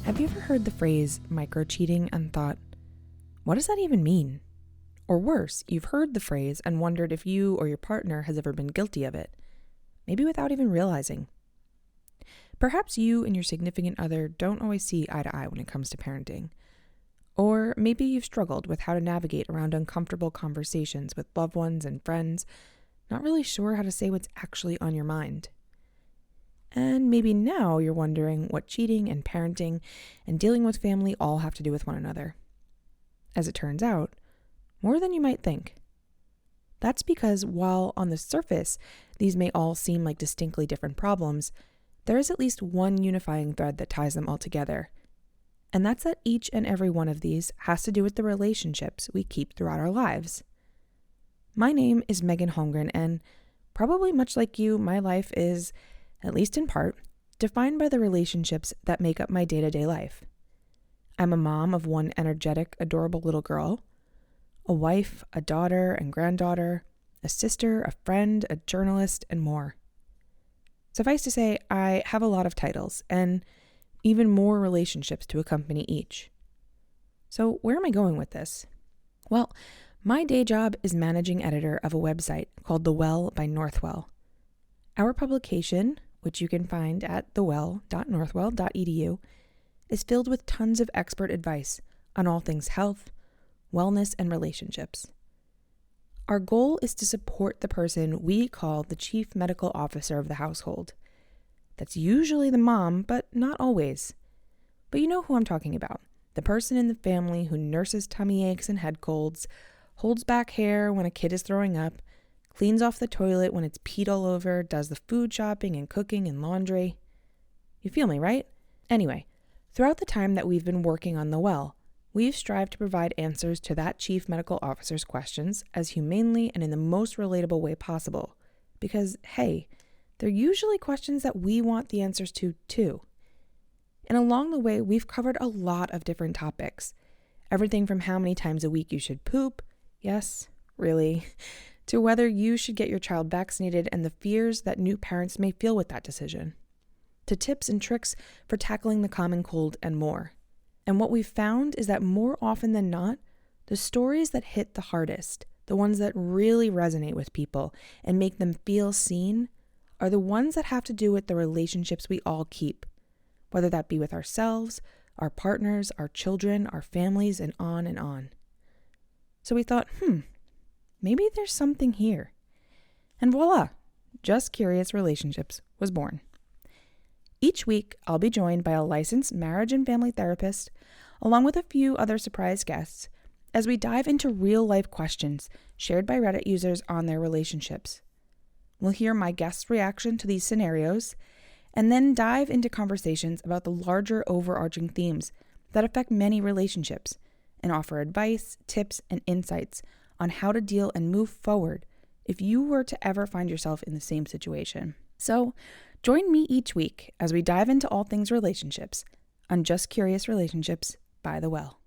Have you ever heard the phrase micro-cheating and thought, what does that even mean? Or worse, you've heard the phrase and wondered if you or your partner has ever been guilty of it, maybe without even realizing. Perhaps you and your significant other don't always see eye to eye when it comes to parenting. Or maybe you've struggled with how to navigate around uncomfortable conversations with loved ones and friends, not really sure how to say what's actually on your mind. And maybe now you're wondering what cheating and parenting and dealing with family all have to do with one another. As it turns out, more than you might think. That's because while on the surface these may all seem like distinctly different problems, there is at least one unifying thread that ties them all together. And that's that each and every one of these has to do with the relationships we keep throughout our lives. My name is Megan Holmgren, and probably much like you, my life is, at least in part, defined by the relationships that make up my day-to-day life. I'm a mom of one energetic, adorable little girl, a wife, a daughter and granddaughter, a sister, a friend, a journalist, and more. Suffice to say, I have a lot of titles and even more relationships to accompany each. So where am I going with this? Well, my day job is managing editor of a website called The Well by Northwell. Our publication, which you can find at thewell.northwell.edu, is filled with tons of expert advice on all things health, wellness, and relationships. Our goal is to support the person we call the chief medical officer of the household. That's usually the mom, but not always. But you know who I'm talking about. The person in the family who nurses tummy aches and head colds, holds back hair when a kid is throwing up, cleans off the toilet when it's peed all over, does the food shopping and cooking and laundry. You feel me, right? Anyway, throughout the time that we've been working on The Well, we've strived to provide answers to that chief medical officer's questions as humanely and in the most relatable way possible. Because, hey, they're usually questions that we want the answers to, too. And along the way, we've covered a lot of different topics. Everything from how many times a week you should poop, yes, really, to whether you should get your child vaccinated and the fears that new parents may feel with that decision, to tips and tricks for tackling the common cold and more. And what we've found is that more often than not, the stories that hit the hardest, the ones that really resonate with people and make them feel seen, are the ones that have to do with the relationships we all keep, whether that be with ourselves, our partners, our children, our families, and on and on. So we thought, maybe there's something here. And voila, Just Curious Relationships was born. Each week, I'll be joined by a licensed marriage and family therapist, along with a few other surprise guests, as we dive into real-life questions shared by Reddit users on their relationships. We'll hear my guests' reaction to these scenarios, and then dive into conversations about the larger overarching themes that affect many relationships, and offer advice, tips, and insights on how to deal and move forward if you were to ever find yourself in the same situation. So, join me each week as we dive into all things relationships on Just Curious Relationships by The Well.